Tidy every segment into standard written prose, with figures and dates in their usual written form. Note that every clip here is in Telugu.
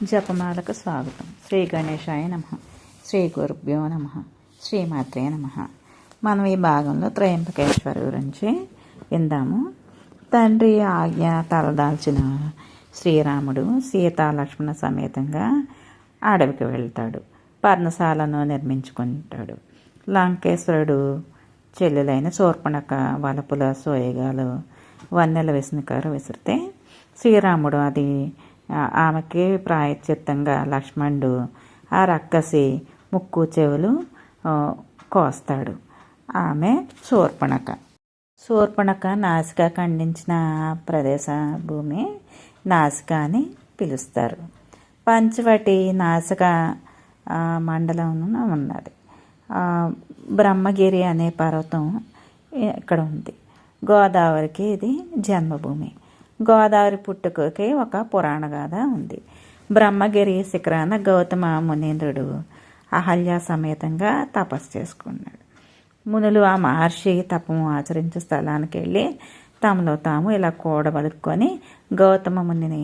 జపమాలకు స్వాగతం. శ్రీ గణేశాయ నమః. శ్రీ గురుభ్యో నమః. శ్రీమాత్రే నమః. మనం ఈ భాగంలో త్రయంబకేశ్వర గురించి విందాము. తండ్రి ఆజ్ఞ తలదాల్చిన శ్రీరాముడు సీతా లక్ష్మణ సమేతంగా అడవికి వెళ్తాడు. పర్ణశాలను నిర్మించుకుంటాడు. లంకేశ్వరుడు చెల్లెలైన శూర్పణఖ వలపుల సోయగాలు వన్నెల విష్ణుకారు విసిరితే శ్రీరాముడు అది ఆమెకి ప్రాయశ్చిత్తంగా లక్ష్మణుడు ఆ రక్కసి ముక్కు చెవులు కోస్తాడు. ఆమె శూర్పణఖ నాసిక ఖండించిన ప్రదేశ భూమి నాసిక అని పిలుస్తారు. పంచవటి నాసిక మండలం ఉన్నది. బ్రహ్మగిరి అనే పర్వతం ఇక్కడ ఉంది. గోదావరికి ఇది జన్మభూమి. గోదావరి పుట్టుకకి ఒక పురాణ గాథ ఉంది. బ్రహ్మగిరి శిఖరాన గౌతమ మునీంద్రుడు అహల్య సమేతంగా తపస్సు చేసుకున్నాడు. మునులు ఆ మహర్షి తపము ఆచరించే స్థలానికి వెళ్ళి తమలో తాము ఇలా కూడబలుక్కొని గౌతమ మునిని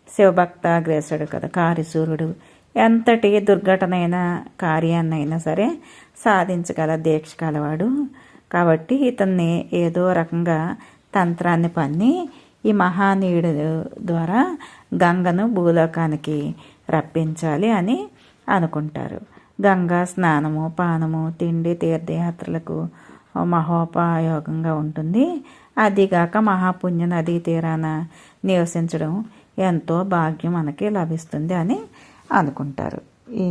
శివభక్తాగ్రేసుడు కదా కారిసూర్యుడు ఎంతటి దుర్ఘటనైన కార్యాన్నైనా సరే సాధించగల దీక్ష కలవాడు కాబట్టి ఇతన్ని ఏదో రకంగా తంత్రాన్ని పన్ని ఈ మహానీయుడు ద్వారా గంగను భూలోకానికి రప్పించాలి అని అనుకుంటారు. గంగా స్నానము పానము తిండి తీర్థయాత్రలకు మహోపయోగంగా ఉంటుంది. అదిగాక మహాపుణ్య నదీ తీరాన నివసించడం ఎంతో భాగ్యం మనకి లభిస్తుంది అని అనుకుంటారు ఈ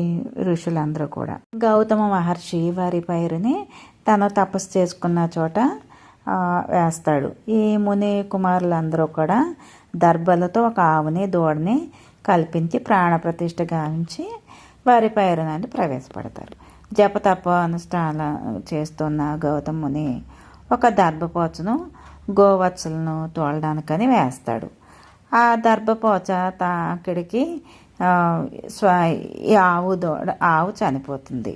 ఋషులందరూ కూడా. గౌతమ మహర్షి వారి పైరుని తను తపస్సు చేసుకున్న చోట వేస్తాడు. ఈ ముని కుమారులందరూ కూడా దర్భలతో ఒక ఆవుని దూడని కల్పించి ప్రాణప్రతిష్ఠ గావించి వారి పైరునాన్ని ప్రవేశపెడతారు. జపతప అనుష్ఠాన చేస్తున్న గౌతమ ముని ఒక దర్భపోచను గోవత్సలను తోలడానికని వేస్తాడు. ఆ దర్భపోచ అక్కడికి ఈ ఆవు చనిపోతుంది.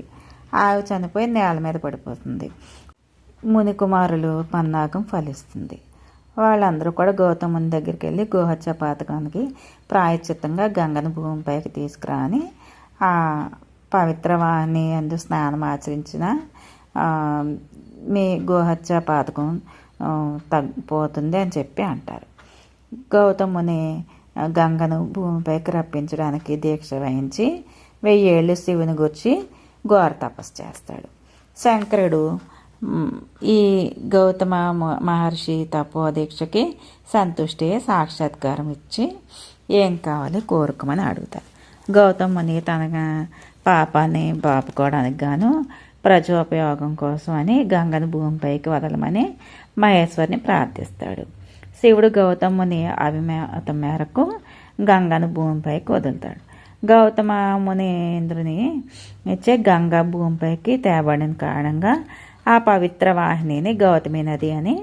ఆవు చనిపోయి నేల మీద పడిపోతుంది. ముని కుమారులు పన్నాగం ఫలిస్తుంది. వాళ్ళందరూ కూడా గౌతముని దగ్గరికి వెళ్ళి గోహత్య పాతకానికి ప్రాయశ్చిత్తంగా గంగను భూమిపైకి తీసుకురా అని ఆ పవిత్రవాణి అందు స్నానం ఆచరించిన మీ గోహత్య పాతకం తగ్గిపోతుంది అని చెప్పి అంటారు. గౌతముని గంగను భూమిపైకి రప్పించడానికి దీక్ష వహించి 1000 ఏళ్ళు శివుని గురించి ఘోర తపస్సు చేస్తాడు. శంకరుడు ఈ గౌతమ మహర్షి తపోదీక్షకి సంతుష్టి సాక్షాత్కారం ఇచ్చి ఏం కావాలి కోరుకోమని అడుగుతారు. గౌతమ ముని తన పాపాన్ని బాపుకోవడానికి గాను ప్రజోపయోగం కోసం అని గంగను భూమిపైకి వదలమని మహేశ్వరిని ప్రార్థిస్తాడు. శివుడు గౌతమ ముని అభిమతం మేరకు గంగను భూమిపైకి వదులుతాడు. గౌతమ మునీంద్రుని ఇచ్చే గంగా భూమిపైకి తేబడిన కారణంగా ఆ పవిత్ర వాహినిని గౌతమి నది అని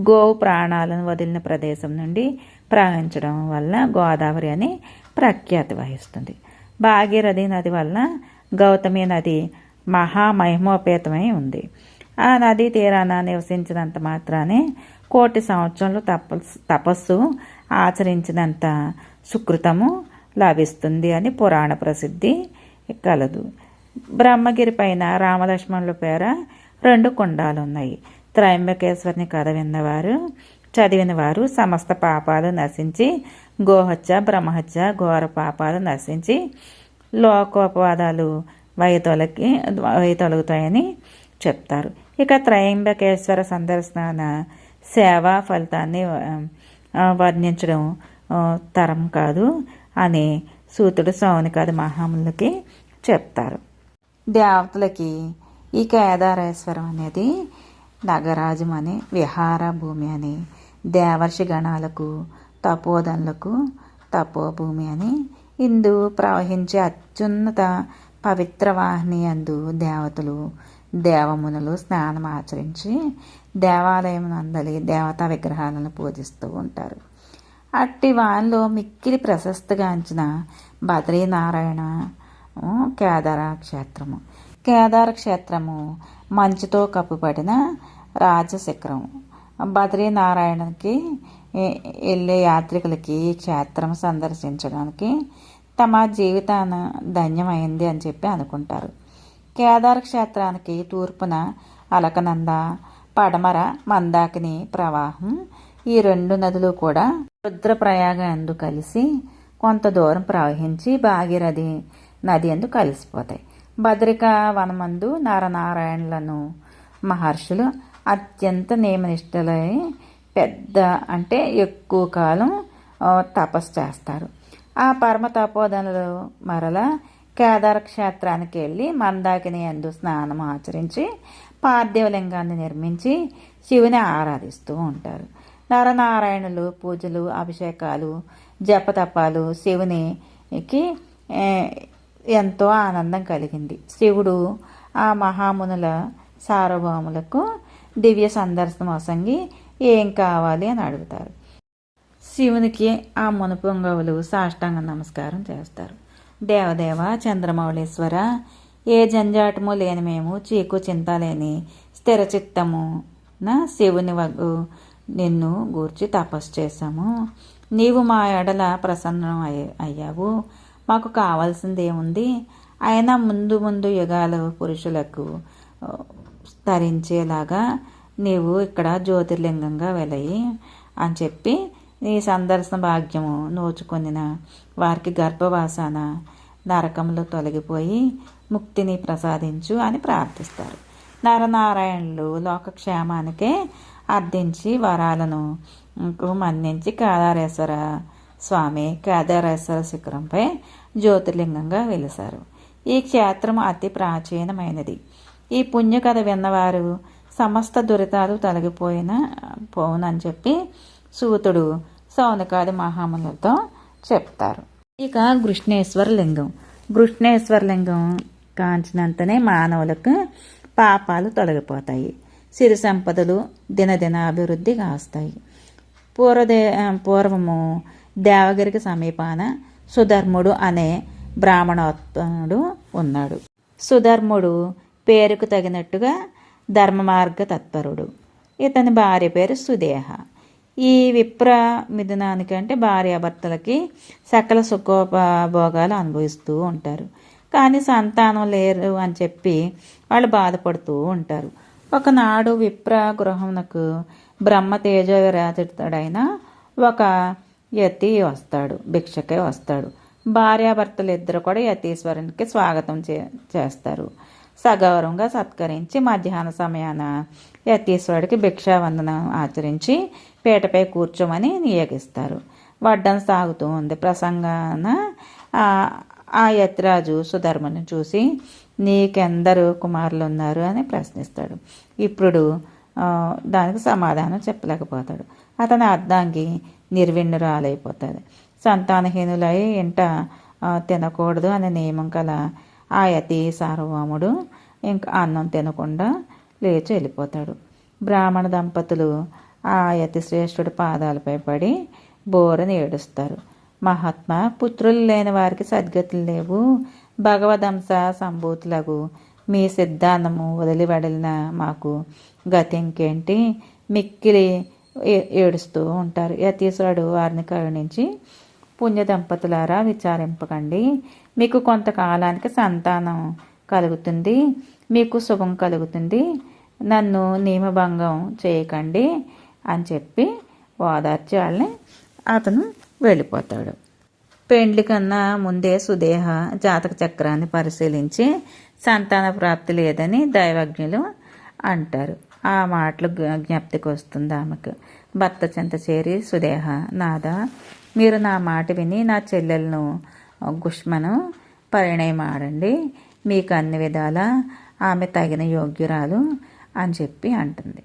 గోవు ప్రాణాలను వదిలిన ప్రదేశం నుండి ప్రవహించడం వల్ల గోదావరి అని ప్రఖ్యాతి వహిస్తుంది. భాగీరథి నది వల్ల గౌతమి నది మహామహిమోపేతమై ఉంది. ఆ నదీ తీరాన నివసించినంత మాత్రానే 1,000,000 సంవత్సరాలు తపస్సు ఆచరించినంత సుకృతము లభిస్తుంది అని పురాణ ప్రసిద్ధి కలదు. బ్రహ్మగిరి పైన రామలక్ష్మణుల పేర 2 కుండాలు ఉన్నాయి. త్రయంబకేశ్వరుని కథ చదివిన వారు సమస్త పాపాలు నశించి గోహత్య బ్రహ్మహత్య ఘోర పాపాలు నశించి లోకోపవాదాలు వైతొలుగుతాయని చెప్తారు. ఇక త్రయంబకేశ్వర సందర్శన సేవా ఫలితాన్ని వర్ణించడం తరం కాదు అని సూతుడు సౌనికాది మహాములకి చెప్తారు. దేవతలకి ఈ కేదారేశ్వరం అనేది నగరాజం అని విహార భూమి అని దేవర్షి గణాలకు తపోధనులకు తపోభూమి అని ఇందు ప్రవహించే అత్యున్నత పవిత్ర వాహిని అందు దేవతలు దేవమునులు స్నానం ఆచరించి దేవాలయం నందలి దేవతా విగ్రహాలను పూజిస్తూ ఉంటారు. అట్టి వానిలో మిక్కిలి ప్రశస్తిగాంచిన బద్రీనారాయణ కేదార క్షేత్రము. కేదార క్షేత్రము మంచుతో కప్పుబడిన రాజశిఖరం. బద్రీనారాయణకి వెళ్ళే యాత్రికులకి క్షేత్రం సందర్శించడానికి తమ జీవితాన ధన్యమైంది అని చెప్పి అనుకుంటారు. కేదార క్షేత్రానికి తూర్పున అలకనంద, పడమర మందాకిని ప్రవాహం. ఈ రెండు నదులు కూడా రుద్రప్రయాగ యందు కలిసి కొంత దూరం ప్రవహించి భాగీరథి నది యందు కలిసిపోతాయి. బద్రికా వనమందు నరనారాయణులను మహర్షులు అత్యంత నియమనిష్టలై అంటే ఎక్కువ కాలం తపస్సు చేస్తారు. ఆ పరమ తపోధనులు మరలా కేదార క్షేత్రానికి వెళ్ళి మందాకిని యందు స్నానం ఆచరించి పార్థివలింగాన్ని నిర్మించి శివుని ఆరాధిస్తూ ఉంటారు. నరనారాయణులు పూజలు, అభిషేకాలు, జపతపాలు శివునికి ఎంతో ఆనందం కలిగింది. శివుడు ఆ మహామునుల సార్వభౌములకు దివ్య సందర్శనం వసంగి ఏం కావాలి అని అడుగుతారు. శివునికి ఆ మునుపొంగవులు సాష్టాంగ నమస్కారం చేస్తారు. దేవదేవ చంద్రమౌళీశ్వర, ఏ జంజాటము లేని మేము చీకు చింత లేని స్థిరచిత్తము నా శివుని వగ్గు నిన్ను గూర్చి తపస్సు చేశాము. నీవు మా ఎడల ప్రసన్నం అయ్యావు. మాకు కావాల్సింది ఏముంది? అయినా ముందు ముందు యుగాలు పురుషులకు తరించేలాగా నీవు ఇక్కడ జ్యోతిర్లింగంగా వెలయి అని చెప్పి నీ సందర్శన భాగ్యము నోచుకొనిన వారికి గర్భవాసాన నరకంలో తొలగిపోయి ముక్తిని ప్రసాదించు అని ప్రార్థిస్తారు. నరనారాయణులు లోకక్షేమానికే అర్థించి వరాలను మన్నించి కేదారేశ్వర స్వామి కేదారేశ్వర శిఖరంపై జ్యోతిర్లింగంగా వెలిశారు. ఈ క్షేత్రం అతి ప్రాచీనమైనది. ఈ పుణ్యకథ విన్నవారు సమస్త దురితాలు పోవునని చెప్పి సూతుడు సౌనకాది మహామునులతో చెప్తారు. ఇక కృష్ణేశ్వర లింగం. కృష్ణేశ్వర లింగం కాంచినంతనే మానవులకు పాపాలు తొలగిపోతాయి, సిరి సంపదలు దినదిన అభివృద్ధి కాస్తాయి. పూర్వము దేవగిరికి సమీపాన సుధర్ముడు అనే బ్రాహ్మణోత్తముడు ఉన్నాడు. సుధర్ముడు పేరుకు తగినట్టుగా ధర్మ మార్గ తత్పరుడు. ఇతని భార్య పేరు సుదేహ. ఈ విప్ర మిథునానికి అంటే భార్యాభర్తలకి సకల సుఖోపభోగాలు అనుభవిస్తూ ఉంటారు. కానీ సంతానం లేరు అని చెప్పి వాళ్ళు బాధపడుతూ ఉంటారు. ఒకనాడు విప్ర గృహమునకు బ్రహ్మ తేజోవిరాజితుడైన ఒక యతి వస్తాడు, భిక్షకే వస్తాడు. భార్యాభర్తలు ఇద్దరు కూడా యతీశ్వరునికి స్వాగతం చేస్తారు. సగౌరవంగా సత్కరించి మధ్యాహ్న సమయాన యతీశ్వరుడికి భిక్షావందనం ఆచరించి పీటపై కూర్చోమని నియోగిస్తారు. వడ్డం సాగుతూ ఉంది. ప్రసంగాన ఆ యతిరాజు సుధర్మను చూసి నీకెందరు కుమారులు ఉన్నారు అని ప్రశ్నిస్తాడు. ఇప్పుడు దానికి సమాధానం చెప్పలేకపోతాడు. అతని అర్ధాంగి నిర్విణ్ణురాలైపోతుంది. సంతానహీనులై ఇంట తినకూడదు అనే నియమం కల ఆ యతి సార్వభౌముడు ఇంకా అన్నం తినకుండా లేచి వెళ్ళిపోతాడు. బ్రాహ్మణ దంపతులు ఆ యతి శ్రేష్ఠుడి పాదాలపై పడి బోరని ఏడుస్తారు. మహాత్మా, పుత్రులు లేని వారికి సద్గతులు లేవు. భగవదంశ సంభూతులకు మీ సిద్ధాంతము వదిలి వెడలిన మాకు గతి ఇంకేంటి? మిక్కిలి ఏడుస్తూ ఉంటారు. యతీశ్వరుడు వారిని కరుణించి, పుణ్య దంపతులారా విచారింపకండి. మీకు కొంతకాలానికి సంతానం కలుగుతుంది, మీకు శుభం కలుగుతుంది. నన్ను నియమభంగం చేయకండి అని చెప్పి ఓదార్చి వాళ్ళని అతను వెళ్ళిపోతాడు. పెండ్లి కన్నా ముందే సుదేహ జాతక చక్రాన్ని పరిశీలించి సంతాన ప్రాప్తి లేదని దైవజ్ఞులు అంటారు. ఆ మాటలు జ్ఞప్తికి వస్తుంది ఆమెకు. భర్త చెంత చేరి సుదేహ, నాదా, మీరు నా మాట విని నా చెల్లెలను గుష్మను పరిణయమాడండి. మీకు అన్ని విధాల ఆమె తగిన యోగ్యురాలు అని చెప్పి అంటుంది,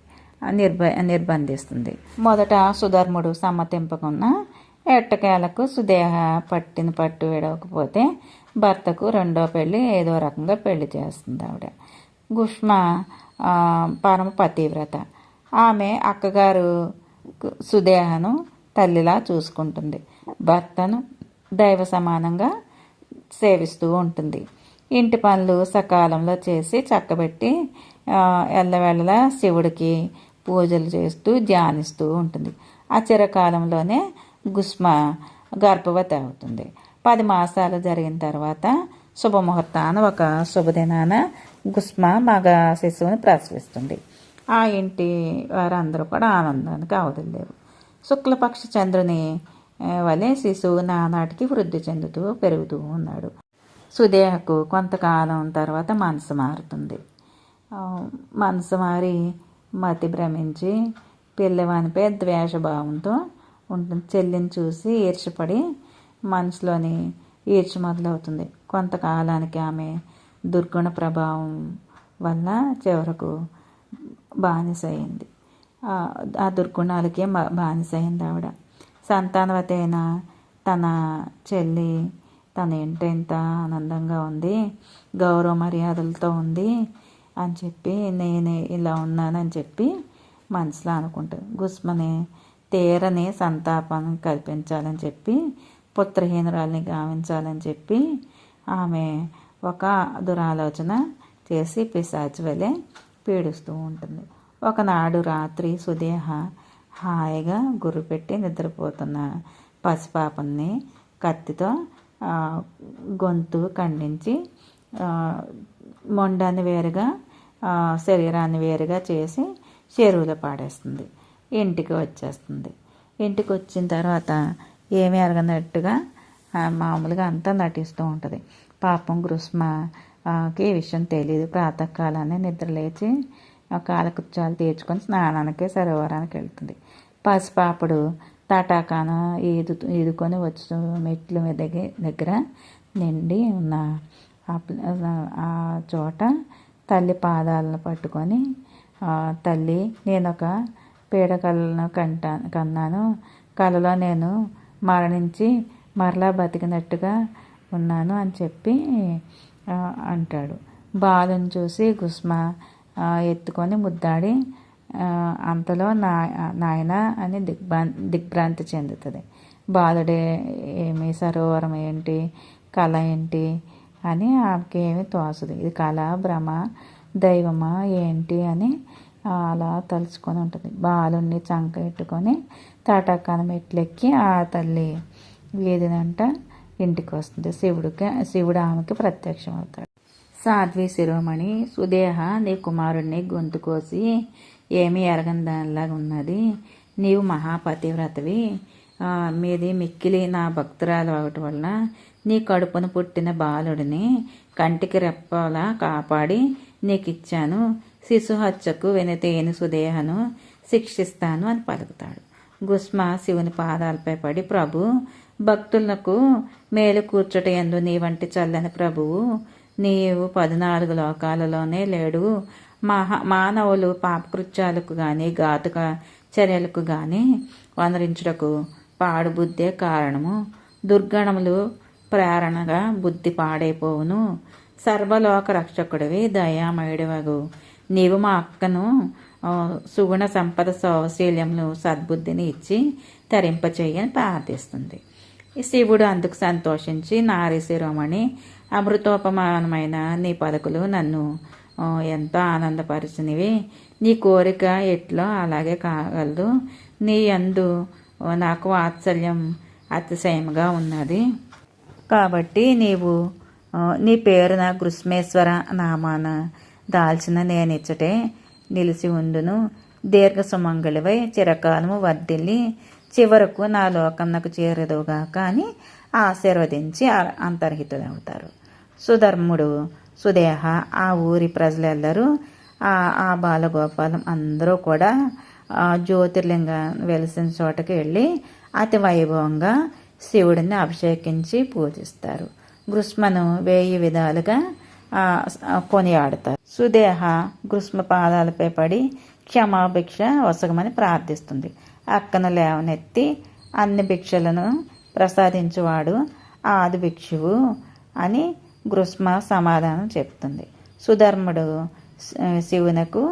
నిర్బంధిస్తుంది. మొదట సుధర్ముడు సమ్మతింపకున్న ఎట్టకేలకు సుదేహ పట్టిన పట్టు విడవకపోతే భర్తకు రెండో పెళ్ళి ఏదో రకంగా పెళ్లి చేస్తుంది ఆవిడ. గుష్మ పరమ పతివ్రత. ఆమె అక్కగారు సుదేహను తల్లిలా చూసుకుంటుంది. భర్తను దైవ సమానంగా సేవిస్తూ ఉంటుంది. ఇంటి పనులు సకాలంలో చేసి చక్కబెట్టి ఎల్లవేళలా శివుడికి పూజలు చేస్తూ ధ్యానిస్తూ ఉంటుంది. ఆ చిరకాలంలోనే గుష్మ గర్భవతి అవుతుంది. 10 మాసాలు జరిగిన తర్వాత శుభముహూర్తాన ఒక శుభదినాన గుస్మ మగ శిశువుని ప్రసవిస్తుంది. ఆ ఇంటి వారందరూ కూడా ఆనందానికి అవధులేరు. శుక్లపక్ష చంద్రుని వలె శిశువు నానాటికి వృద్ధి చెందుతూ పెరుగుతూ ఉన్నాడు. సుదేహకు కొంతకాలం తర్వాత మనసు మారుతుంది. మనసు మారి మతి భ్రమించి పిల్లవానిపై ద్వేషభావంతో ఉంటుంది. చెల్లిని చూసి ఈర్షపడి మనసులోని ఈర్ష మొదలవుతుంది. కొంతకాలానికి ఆమె దుర్గుణ ప్రభావం వల్ల చివరకు బానిస అయింది. ఆ దుర్గుణాలకే బానిస అయింది ఆవిడ. సంతానవతి అయిన తన చెల్లి తన ఇంట ఎంత ఆనందంగా ఉంది, గౌరవ మర్యాదలతో ఉంది అని చెప్పి నేనే ఇలా ఉన్నానని చెప్పి మనసులో అనుకుంటుంది. గుస్మని తీరని సంతాపం కల్పించాలని చెప్పి పుత్రహీనురాల్ని గావించాలని చెప్పి ఆమె ఒక దురాలోచన చేసి పిశాచి వలె పీడిస్తూ ఉంటుంది. ఒకనాడు రాత్రి సుదేహ హాయిగా గుర్రుపెట్టి నిద్రపోతున్న పసిపాపని కత్తితో గొంతు ఖండించి మొండాన్ని వేరుగా శరీరాన్ని వేరుగా చేసి చెరువులో పాడేస్తుంది. ఇంటికి వచ్చేస్తుంది. ఇంటికి వచ్చిన తర్వాత ఏమీ ఎరగనట్టుగా మామూలుగా అంతా నటిస్తూ ఉంటుంది. పాపం గ్రుస్మకి ఈ విషయం తెలియదు. ప్రాతకాలాన్ని నిద్రలేచి కాలకృత్యాలు తీర్చుకొని స్నానానికి సరోవరానికి వెళ్తుంది. పసిపాపుడు తాటాకాన ఈదుకొని వచ్చి మెట్ల దగ్గర నిండి ఉన్న ఆ చోట తల్లి పాదాలను పట్టుకొని, తల్లి నేనొక పీడకలను కన్నాను, కలలో నేను మరణించి మరలా బతికినట్టుగా ఉన్నాను అని చెప్పి అంటాడు. బాలుని చూసి గుస్మ ఎత్తుకొని ముద్దాడి అంతలో నాయన అని దిగ్భ్రాంతి చెందుతుంది. బాలుడే ఏమి, సరోవరం ఏంటి, కళ ఏంటి అని ఆమెకి ఏమి తోచదు. ఇది కళ, భ్రమ, దైవమా ఏంటి అని అలా తలుచుకొని ఉంటుంది. బాలుని చంక ఎట్టుకొని తాటాకాన మెట్లెక్కి ఆ తల్లి వీధినంట ఇంటికి వస్తుంది. శివుడు ఆమెకి ప్రత్యక్షం అవుతాడు. సాధ్వి శిరోమణి, సుదేహ నీ కుమారుడిని గొంతు కోసి ఏమీ ఎరగని దానిలాగా ఉన్నది. నీవు మహాపతివ్రతవి, మీది మిక్కిలి నా భక్తురాలు అవటం వలన నీ కడుపున పుట్టిన బాలుడిని కంటికి రెప్పలా కాపాడి నీకిచ్చాను. శిశు హత్యకు వెనుతేని సుదేహను శిక్షిస్తాను అని పలుకుతాడు. గుస్మ శివుని పాదాలపై పడి, ప్రభు, భక్తులకు మేలు కూర్చుట యందు నీ వంటి చల్లని ప్రభువు నీవు 14 లోకాలలోనే లేడు. మానవులు పాపకృత్యాలకు గాని ఘాతుక చర్యలకు గాని వనరించుటకు పాడుబుద్ధే కారణము. దుర్గణములు ప్రేరణగా బుద్ధి పాడైపోవును. సర్వలోక రక్షకుడివి, దయామయుడివగు నీవు మా అక్కను సుగుణ సంపద సౌశీల్యములు సద్బుద్ధిని ఇచ్చి తరింపచేయని ప్రార్థిస్తుంది. ఈ శివుడు అందుకు సంతోషించి, నారీ శిరోమణి, అమృతోపమానమైన నీ పలుకులు నన్ను ఎంతో ఆనందపరిచినవి. నీ కోరిక ఎట్లో అలాగే కాగలదు. నీ యందు నాకు వాత్సల్యం అతిశయముగా ఉన్నది. కాబట్టి నీవు నీ పేరున గృస్మేశ్వర నామాన దాల్చిన నేనిచ్చటే నిలిచి ఉండును. దీర్ఘ సుమంగళివై చిరకాలము వర్ధిల్లి చివరకు నా లోకన్నకు చేరదుగాక అని ఆశీర్వదించి అంతర్హితులవుతారు. సుధర్ముడు, సుదేహ, ఆ ఊరి ప్రజలందరూ, ఆ బాలగోపాలం అందరూ కూడా జ్యోతిర్లింగ వెలిసిన చోటకి వెళ్ళి అతి వైభవంగా శివుడిని అభిషేకించి పూజిస్తారు. గృస్మను 1000 విధాలుగా కొనియాడుతారు. సుదేహ గృస్మ పాదాలపై పడి క్షమాభిక్ష వసగమని ప్రార్థిస్తుంది. అక్కను లేవనెత్తి అన్ని భిక్షలను ప్రసాదించువాడు ఆది భిక్షువు అని గృస్మ సమాధానం చెప్తుంది. సుధర్ముడు శివునకు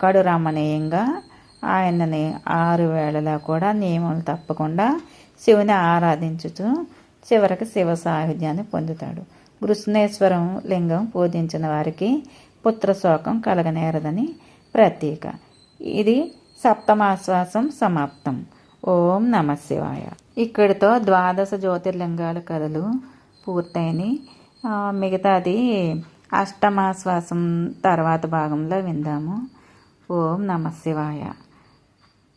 కడు రమణీయంగా ఆయనని 6 వేళలా కూడా నియమం తప్పకుండా శివుని ఆరాధించుతూ చివరికి శివ సాయుధ్యాన్ని పొందుతాడు. గృష్ణేశ్వరం లింగం పూజించిన వారికి పుత్రశోకం కలగనేరదని ప్రతీక. ఇది సప్తమాశ్వాసం సమాప్తం. ఓం నమ శివాయ. ఇక్కడితో ద్వాదశ జ్యోతిర్లింగాల కథలు పూర్తయినాయి. మిగతాది అష్టమాశ్వాసం తర్వాత భాగంలో విందాము. ఓం నమ శివాయ.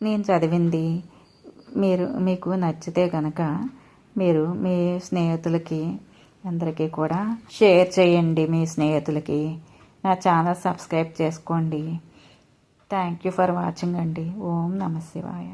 నేను చదివింది మీకు నచ్చితే కనుక మీరు మీ స్నేహితులకి అందరికీ కూడా షేర్ చేయండి. మీ స్నేహితులకి నా ఛానల్ సబ్స్క్రైబ్ చేసుకోండి. థ్యాంక్ యూ ఫర్ వాచింగ్ అండి. ఓం నమ శివాయ.